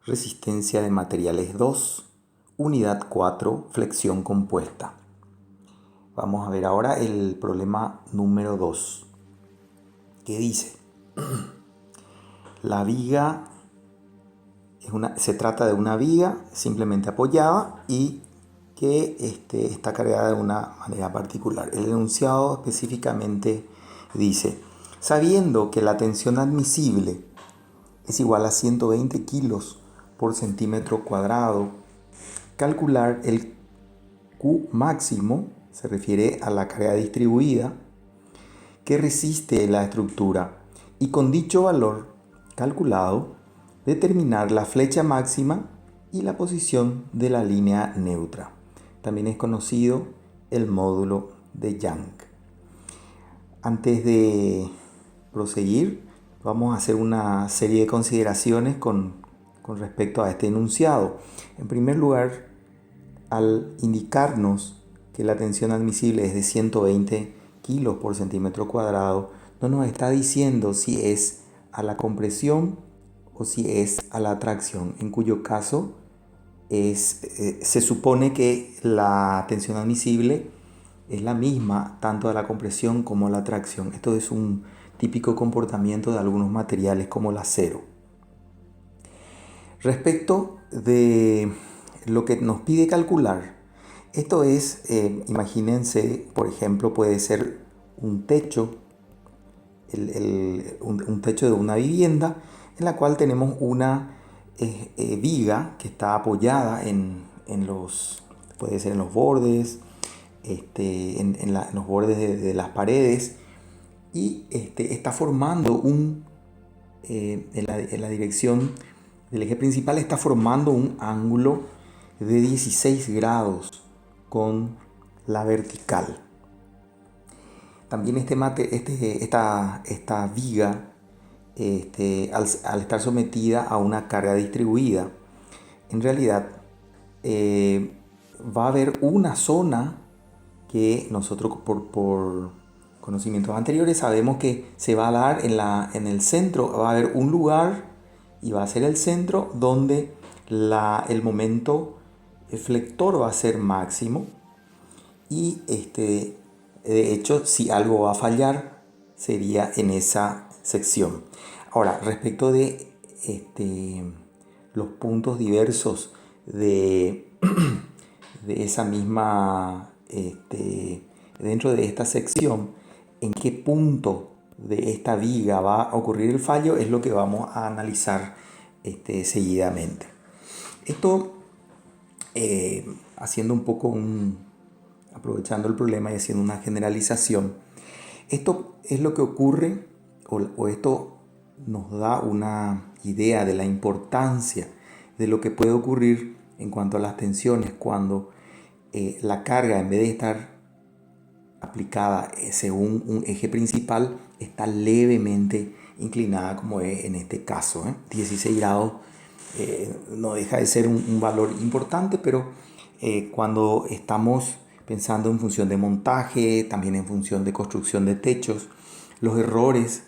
Resistencia de materiales 2, unidad 4, flexión compuesta. Vamos a ver ahora el problema número 2, que dice: la viga se trata de una viga simplemente apoyada y que está cargada de una manera particular. El enunciado específicamente dice: sabiendo que la tensión admisible es igual a 120 kilos por centímetro cuadrado, calcular el Q máximo, se refiere a la carga distribuida que resiste la estructura, y con dicho valor calculado, determinar la flecha máxima y la posición de la línea neutra. También es conocido el módulo de Young. Antes de proseguir, vamos a hacer una serie de consideraciones con respecto a este enunciado. En primer lugar, al indicarnos que la tensión admisible es de 120 kilos por centímetro cuadrado, no nos está diciendo si es a la compresión o si es a la tracción, en cuyo caso se supone que la tensión admisible es la misma tanto a la compresión como a la tracción. Esto es un típico comportamiento de algunos materiales como el acero. Respecto de lo que nos pide calcular, esto es, imagínense, por ejemplo, puede ser un techo, un techo de una vivienda en la cual tenemos una viga que está apoyada puede ser en los bordes, en los bordes de las paredes, y está formando en la dirección del eje principal está formando un ángulo de 16 grados con la vertical. También esta viga, al estar sometida a una carga distribuida, en realidad va a haber una zona que nosotros por conocimientos anteriores sabemos que se va a dar en el centro. Va a haber un lugar y va a ser el centro donde el momento flector va a ser máximo, y de hecho, si algo va a fallar sería en esa sección. Ahora, respecto de los puntos diversos de esa misma dentro de esta sección, en qué punto de esta viga va a ocurrir el fallo, es lo que vamos a analizar seguidamente. Esto, haciendo un poco aprovechando el problema y haciendo una generalización, esto es lo que ocurre, o esto nos da una idea de la importancia de lo que puede ocurrir en cuanto a las tensiones cuando la carga, en vez de estar aplicada según un eje principal, está levemente inclinada, como es en este caso. 16 grados no deja de ser un valor importante, pero cuando estamos pensando en función de montaje, también en función de construcción de techos, los errores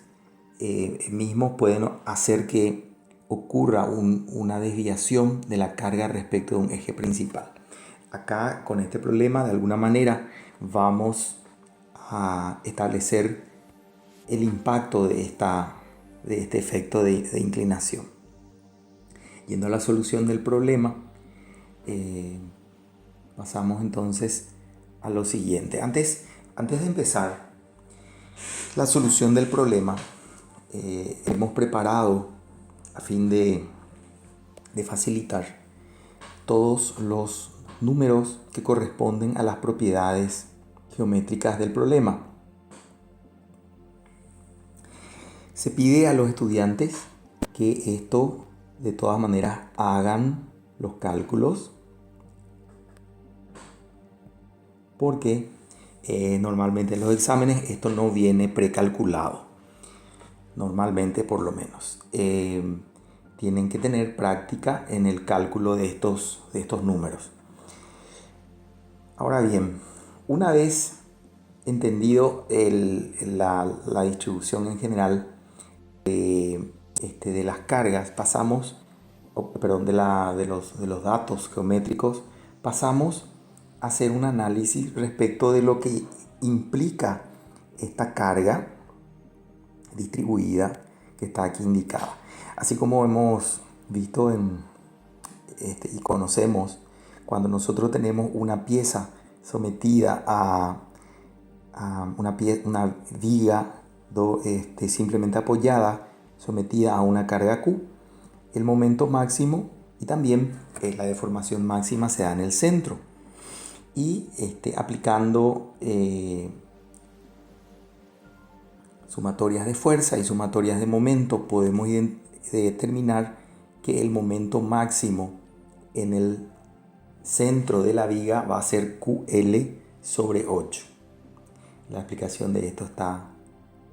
mismos pueden hacer que ocurra una desviación de la carga respecto de un eje principal. Acá, con este problema, de alguna manera vamos a establecer el impacto de este efecto de inclinación. Yendo a la solución del problema, pasamos entonces a lo siguiente. Antes de empezar la solución del problema, hemos preparado, a fin de facilitar, todos los números que corresponden a las propiedades geométricas del problema. Se pide a los estudiantes que esto, de todas maneras, hagan los cálculos, porque normalmente en los exámenes esto no viene precalculado. Normalmente, por lo menos, tienen que tener práctica en el cálculo de estos números. Ahora bien, una vez entendido la distribución en general de las cargas, pasamos perdón, de los datos geométricos, pasamos a hacer un análisis respecto de lo que implica esta carga distribuida que está aquí indicada. Así como hemos visto y conocemos, cuando nosotros tenemos una pieza sometida a una viga simplemente apoyada, sometida a una carga Q, el momento máximo y también la deformación máxima se da en el centro. Y aplicando sumatorias de fuerza y sumatorias de momento, podemos determinar que el momento máximo en el centro de la viga va a ser QL sobre 8. La explicación de esto está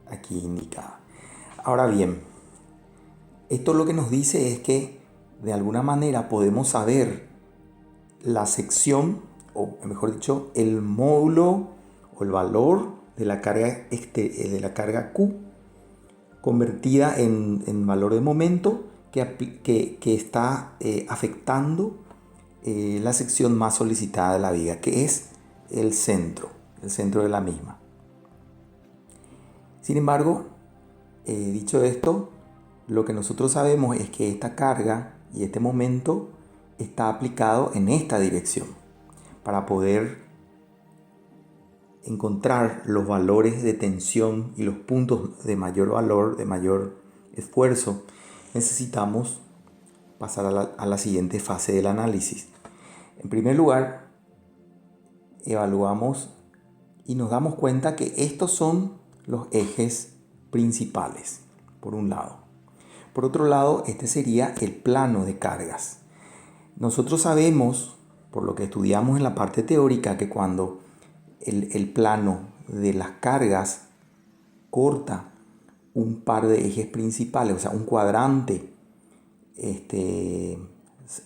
aquí indicada. Ahora bien, esto lo que nos dice es que de alguna manera podemos saber la sección, o mejor dicho, el módulo o el valor de la carga Q convertida en valor de momento que está afectando la sección más solicitada de la viga, que es el centro de la misma. Sin embargo, dicho esto, lo que nosotros sabemos es que esta carga y este momento está aplicado en esta dirección. Para poder encontrar los valores de tensión y los puntos de mayor valor, de mayor esfuerzo, necesitamos pasar a la siguiente fase del análisis. En primer lugar, evaluamos y nos damos cuenta que estos son los ejes principales, por un lado. Por otro lado, este sería el plano de cargas. Nosotros sabemos, por lo que estudiamos en la parte teórica, que cuando el plano de las cargas corta un par de ejes principales, o sea, un cuadrante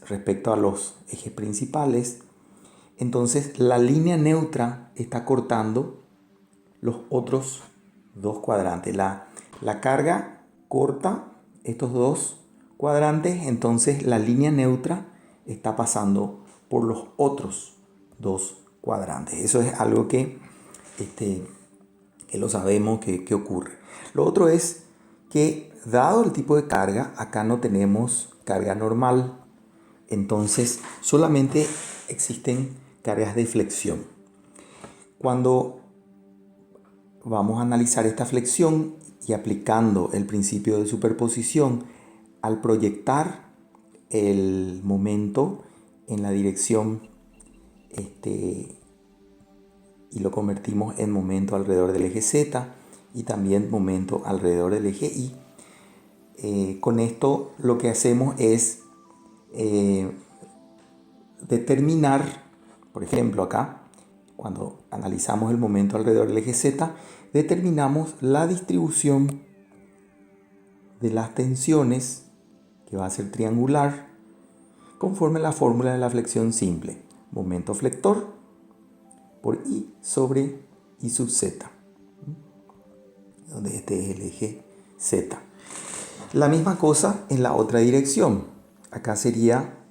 respecto a los ejes principales, entonces la línea neutra está cortando los otros dos cuadrantes. La carga corta estos dos cuadrantes, entonces la línea neutra está pasando por los otros dos cuadrantes. Eso es algo que lo sabemos que ocurre. Lo otro es que dado el tipo de carga, acá no tenemos carga normal, entonces solamente existen cargas de flexión. Cuando vamos a analizar esta flexión y aplicando el principio de superposición, al proyectar el momento en la dirección y lo convertimos en momento alrededor del eje Z y también momento alrededor del eje Y. Con esto lo que hacemos es determinar, por ejemplo acá, cuando analizamos el momento alrededor del eje Z, determinamos la distribución de las tensiones, que va a ser triangular, conforme a la fórmula de la flexión simple. Momento flector por I sobre I sub Z, donde este es el eje Z. La misma cosa en la otra dirección. Acá sería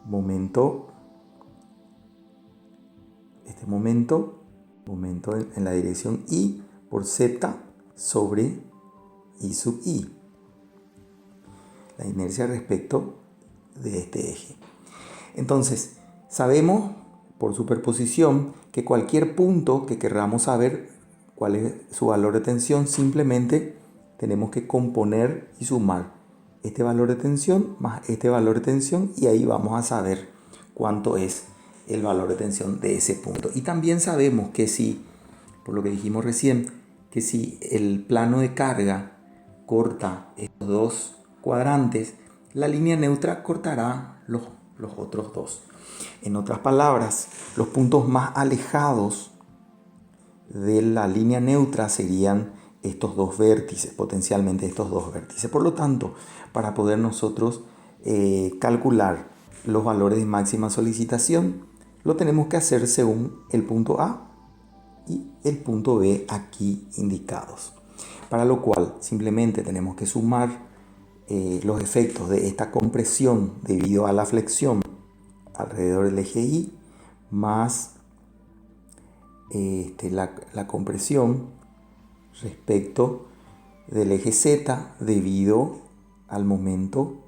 momento en la dirección I por Z sobre I sub I. La inercia respecto de este eje. Entonces, sabemos por superposición que cualquier punto que queramos saber cuál es su valor de tensión, simplemente tenemos que componer y sumar este valor de tensión más este valor de tensión y ahí vamos a saber cuánto es el valor de tensión de ese punto. Y también sabemos que si, por lo que dijimos recién, que si el plano de carga corta estos dos cuadrantes, la línea neutra cortará los otros dos. En otras palabras, los puntos más alejados de la línea neutra serían estos dos vértices, potencialmente estos dos vértices. Por lo tanto, para poder nosotros calcular los valores de máxima solicitación, lo tenemos que hacer según el punto A y el punto B aquí indicados. Para lo cual simplemente tenemos que sumar los efectos de esta compresión debido a la flexión alrededor del eje Y más la compresión respecto del eje Z debido al momento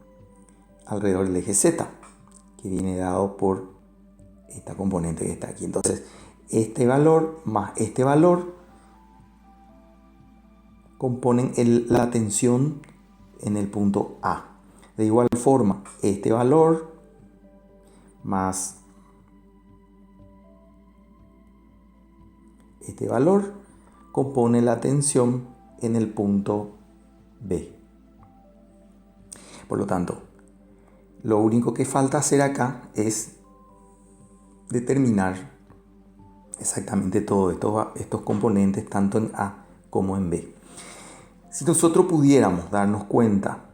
alrededor del eje Z, que viene dado por esta componente que está aquí. Entonces, este valor más este valor componen la tensión en el punto A. De igual forma, este valor más este valor compone la tensión en el punto B. Por lo tanto, lo único que falta hacer acá es determinar exactamente todos estos componentes, tanto en A como en B. Si nosotros pudiéramos darnos cuenta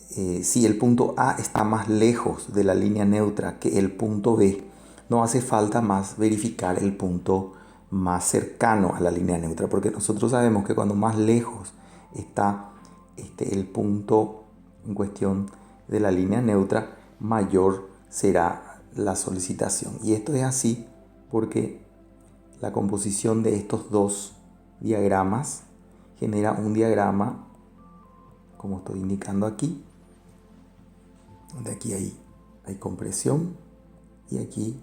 si el punto A está más lejos de la línea neutra que el punto B, no hace falta más verificar el punto más cercano a la línea neutra, porque nosotros sabemos que cuando más lejos está el punto en cuestión de la línea neutra, mayor será la solicitación. Y esto es así porque la composición de estos dos diagramas genera un diagrama, como estoy indicando aquí, donde aquí hay compresión y aquí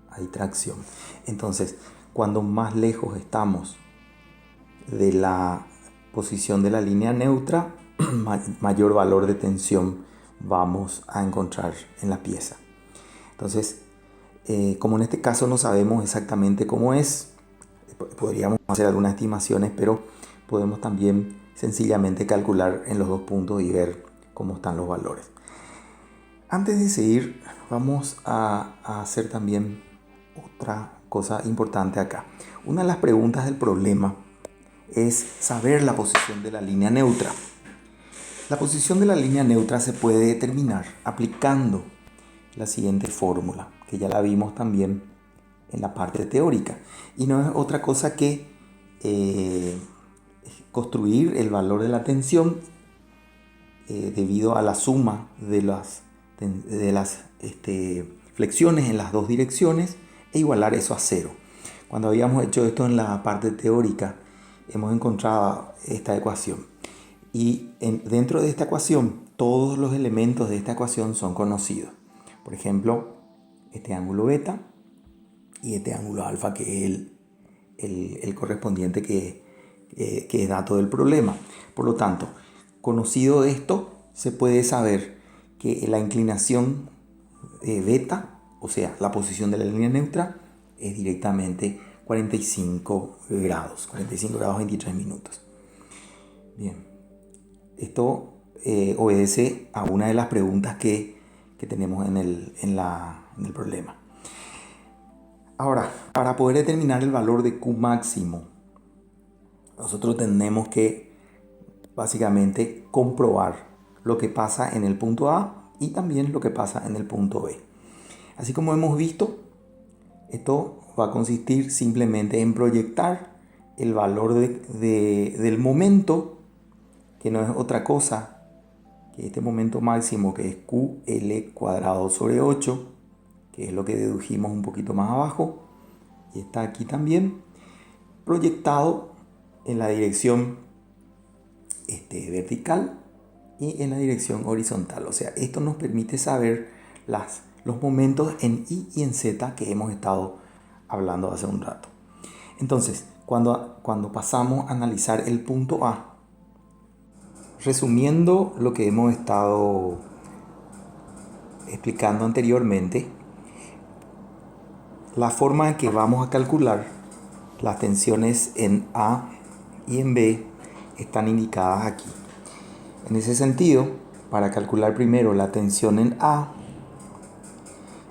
hay tracción. Entonces, cuando más lejos estamos de la posición de la línea neutra, mayor valor de tensión vamos a encontrar en la pieza. Entonces, como en este caso no sabemos exactamente cómo es, podríamos hacer algunas estimaciones, pero podemos también sencillamente calcular en los dos puntos y ver cómo están los valores. Antes de seguir, vamos a hacer también otra cosa importante acá. Una de las preguntas del problema es saber la posición de la línea neutra. La posición de la línea neutra se puede determinar aplicando la siguiente fórmula, que ya la vimos también en la parte teórica, y no es otra cosa que construir el valor de la tensión debido a la suma de las flexiones en las dos direcciones e igualar eso a cero. Cuando habíamos hecho esto en la parte teórica, hemos encontrado esta ecuación. Y dentro de esta ecuación, todos los elementos de esta ecuación son conocidos. Por ejemplo, este ángulo beta y este ángulo alfa, que es el correspondiente que es dato del problema. Por lo tanto, conocido esto, se puede saber que la inclinación beta, o sea, la posición de la línea neutra, es directamente 45 grados 23 minutos. Bien, esto obedece a una de las preguntas que tenemos en el problema. Ahora, para poder determinar el valor de Q máximo, nosotros tenemos que básicamente comprobar lo que pasa en el punto A y también lo que pasa en el punto B. Así como hemos visto, esto va a consistir simplemente en proyectar el valor del momento, que no es otra cosa que este momento máximo, que es QL cuadrado sobre 8, que es lo que dedujimos un poquito más abajo, y está aquí también, proyectado en la dirección vertical y en la dirección horizontal. O sea, esto nos permite saber los momentos en Y y en Z que hemos estado hablando hace un rato. Entonces, cuando pasamos a analizar el punto A, resumiendo lo que hemos estado explicando anteriormente, la forma en que vamos a calcular las tensiones en A y en B están indicadas aquí. En ese sentido, para calcular primero la tensión en A,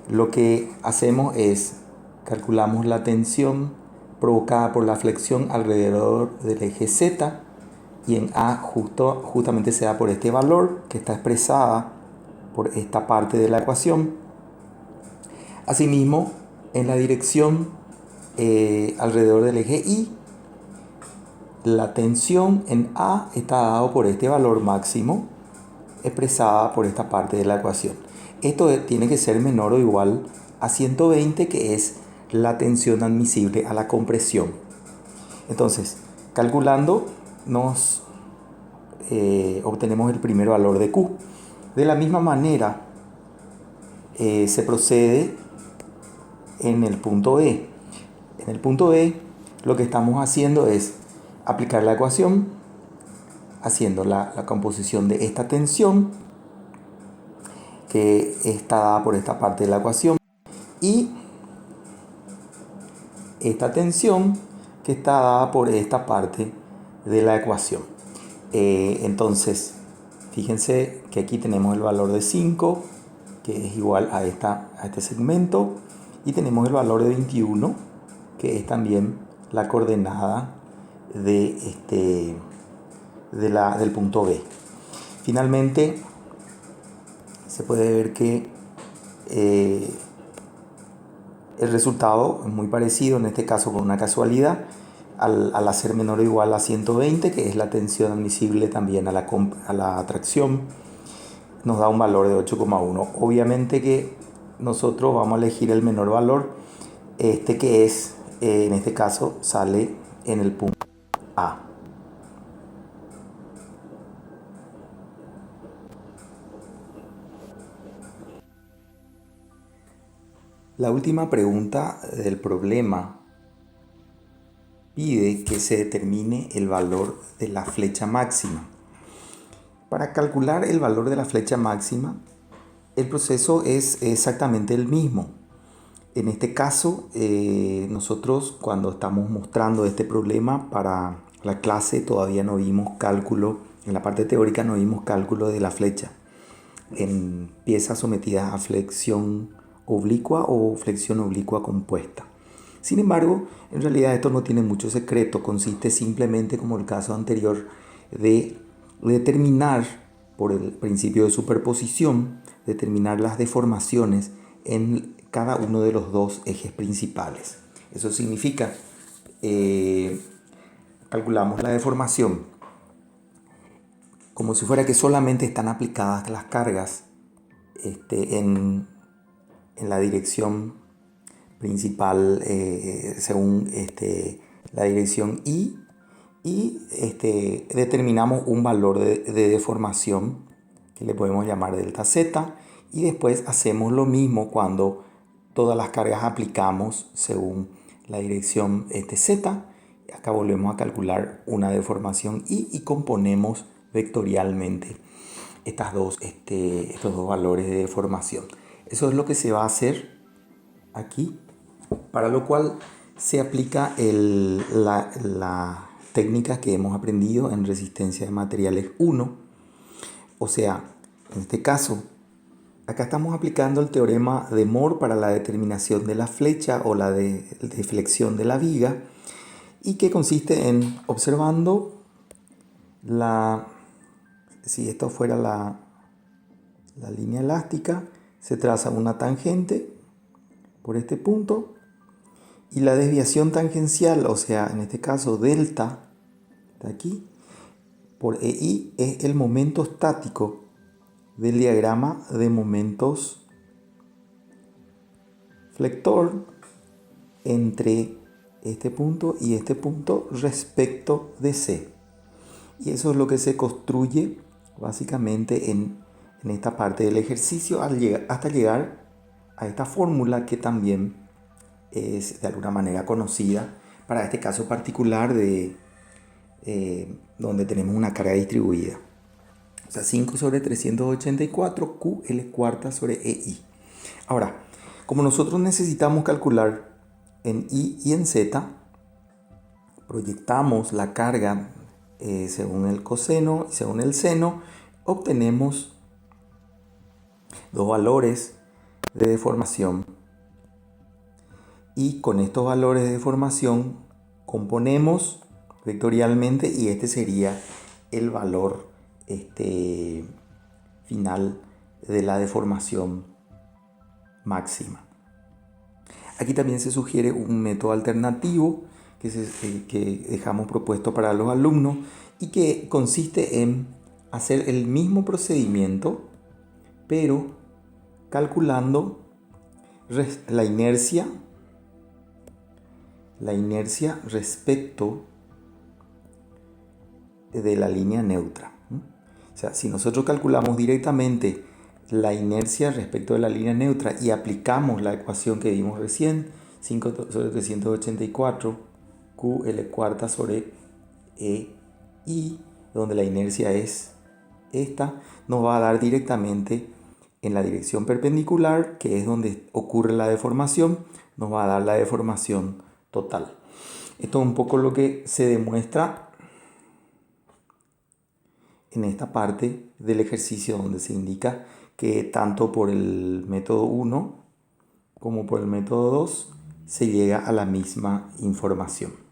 lo que hacemos es calculamos la tensión provocada por la flexión alrededor del eje Z, y en A justamente se da por este valor que está expresada por esta parte de la ecuación. Asimismo, en la dirección alrededor del eje Y la tensión en A está dado por este valor máximo expresada por esta parte de la ecuación. Esto tiene que ser menor o igual a 120, que es la tensión admisible a la compresión. Entonces, calculando, nos obtenemos el primer valor de Q. De la misma manera, se procede en el punto E. En el punto E, lo que estamos haciendo es aplicar la ecuación, haciendo la composición de esta tensión, que está dada por esta parte de la ecuación, y esta tensión, que está dada por esta parte de la ecuación. Entonces, fíjense que aquí tenemos el valor de 5, que es igual a este segmento, y tenemos el valor de 21, que es también la coordenada del punto B. Finalmente, se puede ver que el resultado es muy parecido, en este caso por una casualidad, al hacer menor o igual a 120, que es la tensión admisible también a la atracción, nos da un valor de 8,1. Obviamente que nosotros vamos a elegir el menor valor, que es, en este caso, sale en el punto A. La última pregunta del problema pide que se determine el valor de la flecha máxima. Para calcular el valor de la flecha máxima, el proceso es exactamente el mismo. En este caso, nosotros cuando estamos mostrando este problema para la clase todavía no vimos cálculo, en la parte teórica no vimos cálculo de la flecha en piezas sometidas a flexión oblicua o flexión oblicua compuesta. Sin embargo, en realidad esto no tiene mucho secreto, consiste simplemente, como el caso anterior, de determinar por el principio de superposición, determinar las deformaciones en cada uno de los dos ejes principales. Eso significa, calculamos la deformación como si fuera que solamente están aplicadas las cargas en la dirección principal, según la dirección y determinamos un valor de deformación que le podemos llamar delta z, y después hacemos lo mismo cuando todas las cargas aplicamos según la dirección z. Acá volvemos a calcular una deformación y componemos vectorialmente estos dos valores de deformación. Eso es lo que se va a hacer aquí, para lo cual se aplica la técnica que hemos aprendido en resistencia de materiales 1. O sea, en este caso, acá estamos aplicando el teorema de Moore para la determinación de la flecha o la deflexión de la viga, y que consiste en observando si esto fuera la línea elástica, se traza una tangente por este punto, y la desviación tangencial, o sea, en este caso delta, de aquí, por EI, es el momento estático del diagrama de momentos flector entre este punto y este punto respecto de C. Y eso es lo que se construye básicamente en esta parte del ejercicio hasta llegar a esta fórmula, que también es de alguna manera conocida para este caso particular de donde tenemos una carga distribuida. O sea, 5 sobre 384 QL cuarta sobre EI. Ahora, como nosotros necesitamos calcular en I y en Z, proyectamos la carga según el coseno y según el seno, obtenemos dos valores de deformación, y con estos valores de deformación componemos vectorialmente, y este sería el valor final de la deformación máxima. Aquí también se sugiere un método alternativo, que dejamos propuesto para los alumnos y que consiste en hacer el mismo procedimiento, pero calculando la inercia respecto de la línea neutra. O sea, si nosotros calculamos directamente la inercia respecto de la línea neutra y aplicamos la ecuación que vimos recién, 5 sobre 384 QL cuarta sobre EI, donde la inercia es esta, nos va a dar directamente en la dirección perpendicular, que es donde ocurre la deformación, nos va a dar la deformación total. Esto es un poco lo que se demuestra en esta parte del ejercicio, donde se indica que tanto por el método 1 como por el método 2 se llega a la misma información.